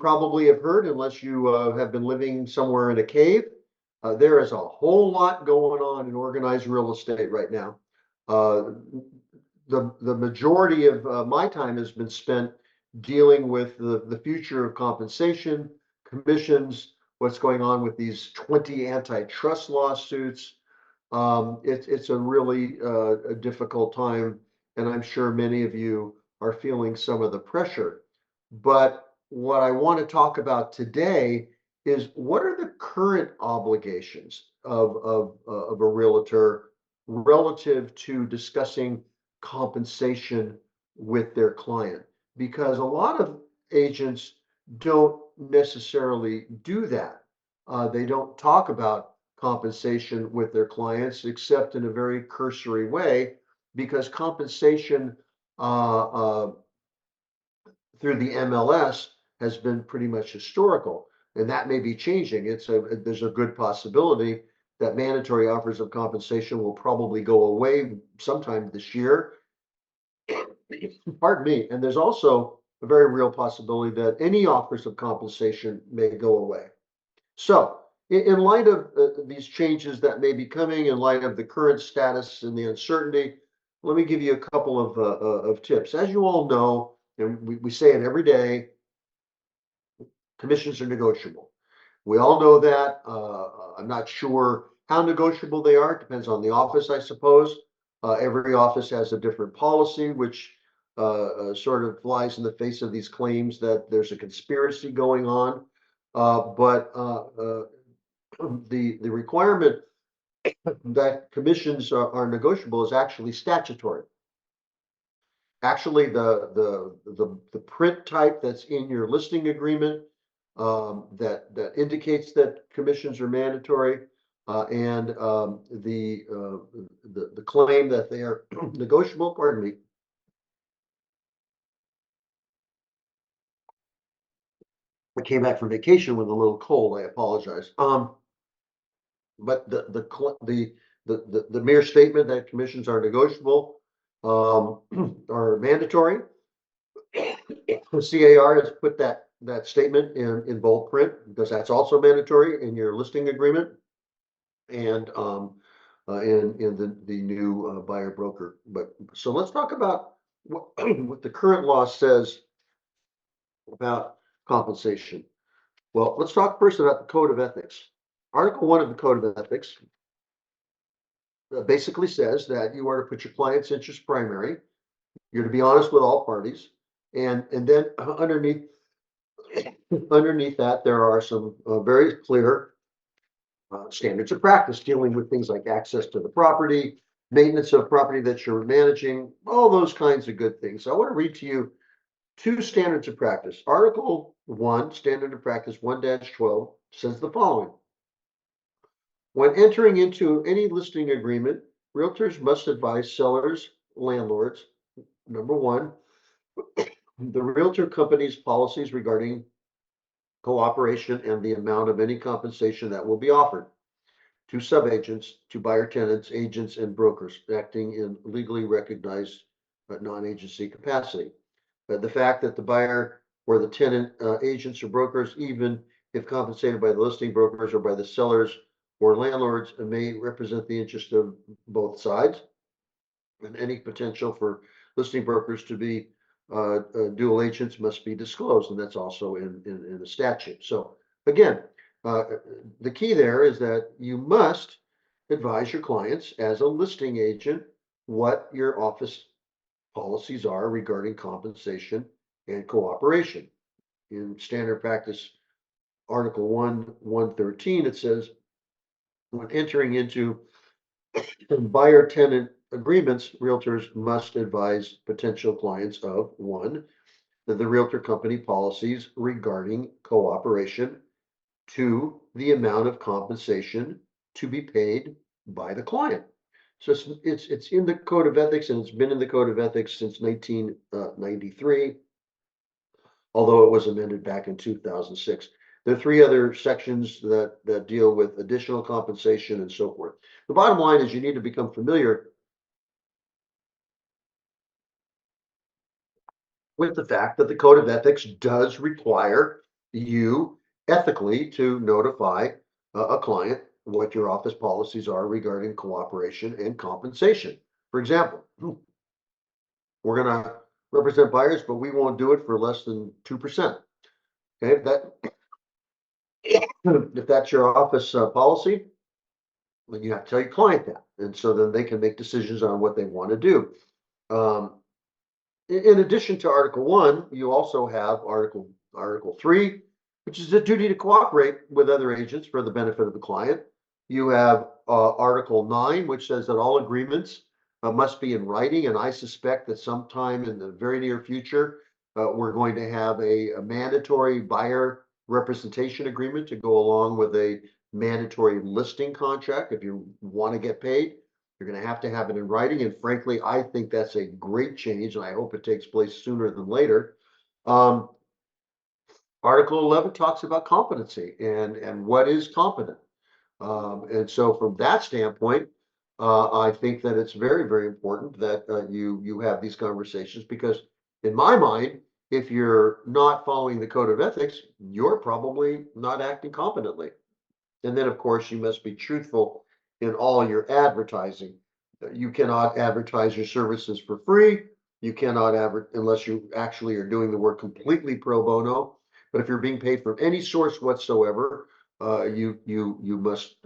probably have heard, unless you have been living somewhere in a cave, there is a whole lot going on in organized real estate right now. Uh, the majority of my time has been spent dealing with the future of compensation, commissions, what's going on with these 20 antitrust lawsuits. It's a really a difficult time, and I'm sure many of you are feeling some of the pressure. But what I want to talk about today is, what are the current obligations of a realtor relative to discussing compensation with their client? Because a lot of agents don't necessarily do that. They don't talk about compensation with their clients except in a very cursory way, because compensation uh, uh, through the MLS has been pretty much historical, and that may be changing. There's a good possibility that mandatory offers of compensation will probably go away sometime this year. Pardon me. And there's also a very real possibility that any offers of compensation may go away. So, in light of these changes that may be coming, in light of the current status and the uncertainty, let me give you a couple of tips. As you all know, and we say it every day, commissions are negotiable. We all know that. I'm not sure how negotiable they are. It depends on the office, I suppose. Every office has a different policy, which sort of flies in the face of these claims that there's a conspiracy going on. But the requirement that commissions are negotiable is actually statutory. Actually, the print type that's in your listing agreement that indicates that commissions are mandatory, and the claim that they are negotiable. Pardon me. I came back from vacation with a little cold. I apologize. But the mere statement that commissions are negotiable are mandatory. The CAR has put that statement in bold print, because that's also mandatory in your listing agreement and in the new buyer broker. But so let's talk about what the current law says about compensation. Well, let's talk first about the Code of Ethics. Article 1 of the Code of Ethics basically says that you are to put your client's interest primary. You're to be honest with all parties, and then underneath that there are some very clear standards of practice dealing with things like access to the property, maintenance of property that you're managing, all those kinds of good things. So I want to read to you two standards of practice. Article 1, Standard of Practice 1-12 says the following: when entering into any listing agreement, realtors must advise sellers, landlords, number one, the realtor company's policies regarding cooperation and the amount of any compensation that will be offered to subagents, to buyer tenants, agents, and brokers acting in legally recognized but non-agency capacity. But the fact that the buyer or the tenant, agents or brokers, even if compensated by the listing brokers or by the sellers or landlords, may represent the interest of both sides, and any potential for listing brokers to be dual agents must be disclosed, and that's also in the statute. So again, the key there is that you must advise your clients as a listing agent what your office policies are regarding compensation and cooperation. In standard practice, Article 113, it says, when entering into buyer tenant agreements, realtors must advise potential clients of one, that the realtor company policies regarding cooperation; two, the amount of compensation to be paid by the client. So it's in the Code of Ethics, and it's been in the Code of Ethics since 1993, although it was amended back in 2006. There are three other sections that deal with additional compensation and so forth. The bottom line is you need to become familiar with the fact that the Code of Ethics does require you ethically to notify a client what your office policies are regarding cooperation and compensation. For example, we're gonna represent buyers, but we won't do it for less than 2%. Okay, that if that's your office policy, then you have to tell your client that, and so then they can make decisions on what they want to do. Um, in addition to Article 1, you also have Article 3, which is the duty to cooperate with other agents for the benefit of the client. You have Article 9, which says that all agreements must be in writing, and I suspect that sometime in the very near future, we're going to have a mandatory buyer representation agreement to go along with a mandatory listing contract if you want to get paid. You're going to have it in writing. And frankly, I think that's a great change, and I hope it takes place sooner than later. Um, Article 11 talks about competency and what is competent. And so from that standpoint, I think that it's very, very important that you have these conversations because in my mind, if you're not following the code of ethics, you're probably not acting competently. And then, of course, you must be truthful in all your advertising. You cannot advertise your services for free. You cannot advertise unless you actually are doing the work completely pro bono. But if you're being paid from any source whatsoever, you must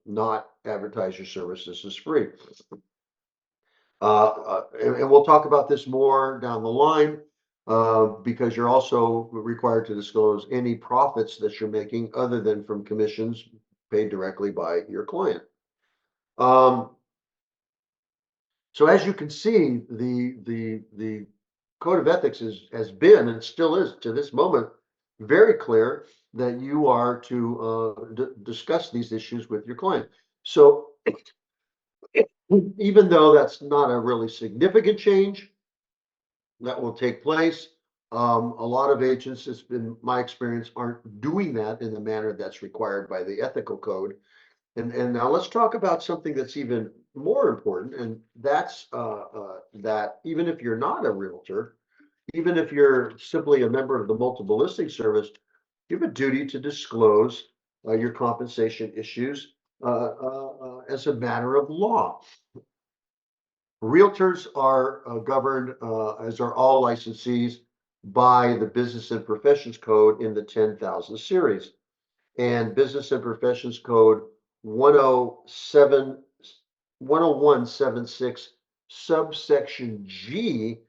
not advertise your services as free. And we'll talk about this more down the line because you're also required to disclose any profits that you're making other than from commissions paid directly by your client. Um, so as you can see, the code of ethics has been and still is to this moment very clear that you are to discuss these issues with your client. So even though that's not a really significant change that will take place, a lot of agents, it's been my experience, aren't doing that in the manner that's required by the ethical code. And now let's talk about something that's even more important, and that's that even if you're not a realtor, even if you're simply a member of the multiple listing service, you have a duty to disclose your compensation issues as a matter of law. Realtors are governed, as are all licensees, by the Business and Professions Code in the 10,000 series. And Business and Professions Code 107, 10176, subsection G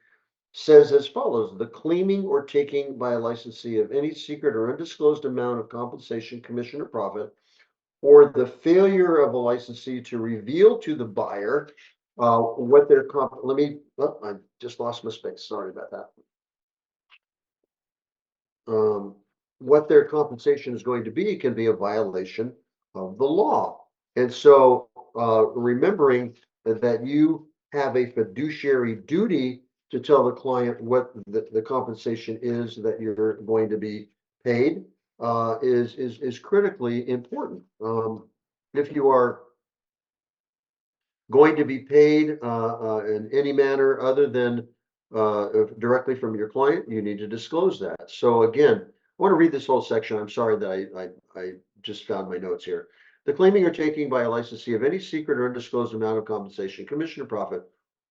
says as follows: the claiming or taking by a licensee of any secret or undisclosed amount of compensation, commission, or profit, or the failure of a licensee to reveal to the buyer what their I just lost my space. Sorry about that. What their compensation is going to be can be a violation of the law. And so remembering that you have a fiduciary duty to tell the client what the compensation is that you're going to be paid is critically important. If you are going to be paid in any manner other than directly from your client, you need to disclose that. So again, I want to read this whole section. I'm sorry that I just found my notes here. The claiming or taking by a licensee of any secret or undisclosed amount of compensation, commission, or profit,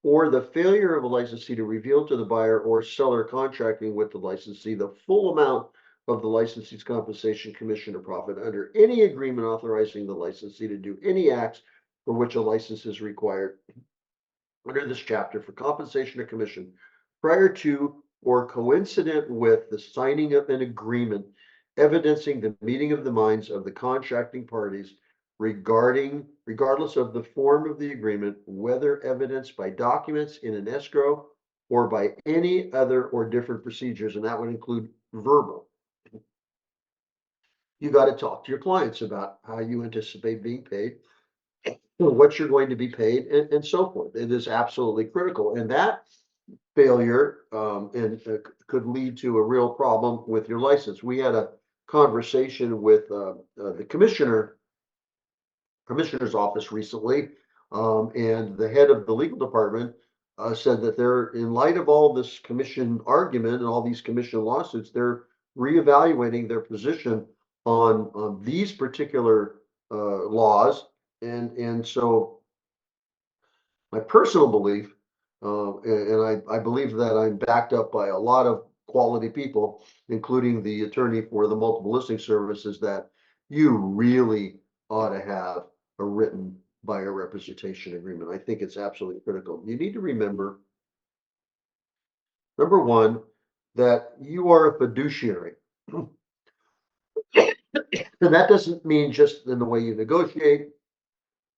or the failure of a licensee to reveal to the buyer or seller contracting with the licensee the full amount of the licensee's compensation, commission, or profit under any agreement authorizing the licensee to do any acts for which a license is required under this chapter for compensation or commission prior to or coincident with the signing of an agreement evidencing the meeting of the minds of the contracting parties regardless of the form of the agreement, whether evidenced by documents in an escrow or by any other or different procedures, and that would include verbal. You got to talk to your clients about how you anticipate being paid, what you're going to be paid, and so forth. It is absolutely critical. And that failure could lead to a real problem with your license. We had a conversation with the commissioner's office recently, and the head of the legal department said that they're, in light of all this commission argument and all these commission lawsuits, they're reevaluating their position on these particular laws. And so my personal belief, and I believe that I'm backed up by a lot of quality people, including the attorney for the multiple listing services, that you really ought to have a written buyer representation agreement. I think it's absolutely critical. You need to remember, number one, that you are a fiduciary. And that doesn't mean just in the way you negotiate,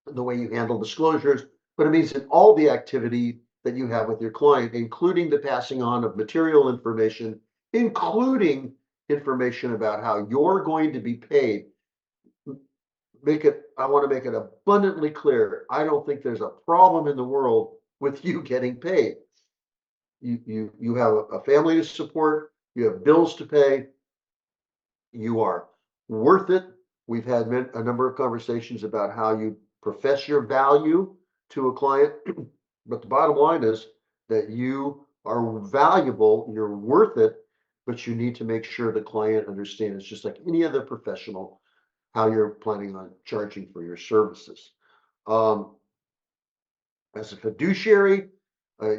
the way you handle disclosures, but it means in all the activity that you have with your client, including the passing on of material information, including information about how you're going to be paid. I want to make it abundantly clear. I don't think there's a problem in the world with you getting paid. You have a family to support, you have bills to pay, you are worth it. We've had a number of conversations about how you profess your value to a client, but the bottom line is that you are valuable, you're worth it, but you need to make sure the client understands, just like any other professional, how you're planning on charging for your services. As a fiduciary,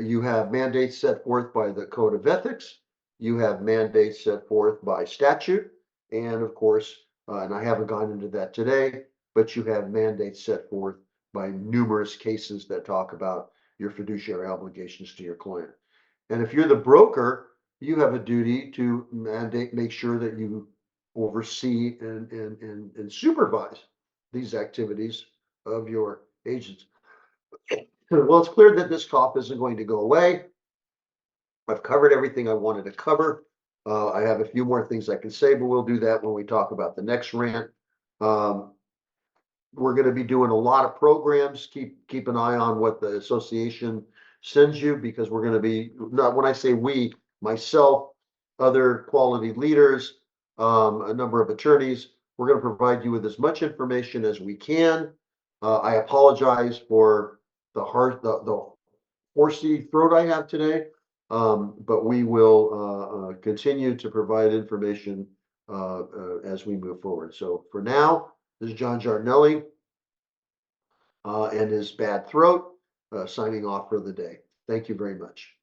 you have mandates set forth by the Code of Ethics. You have mandates set forth by statute. And of course, and I haven't gone into that today, but you have mandates set forth by numerous cases that talk about your fiduciary obligations to your client. And if you're the broker, you have a duty to make sure that you oversee and supervise these activities of your agents. Well, it's clear that this cough isn't going to go away. I've covered everything I wanted to cover. I have a few more things I can say, but we'll do that when we talk about the next rant. We're going to be doing a lot of programs. Keep an eye on what the association sends you, because we're going to be, not when I say we, myself, other quality leaders, a number of attorneys. We're going to provide you with as much information as we can. I apologize for the horsey throat I have today, but we will continue to provide information as we move forward. So for now, this is John Giardelli and his bad throat, signing off for the day. Thank you very much.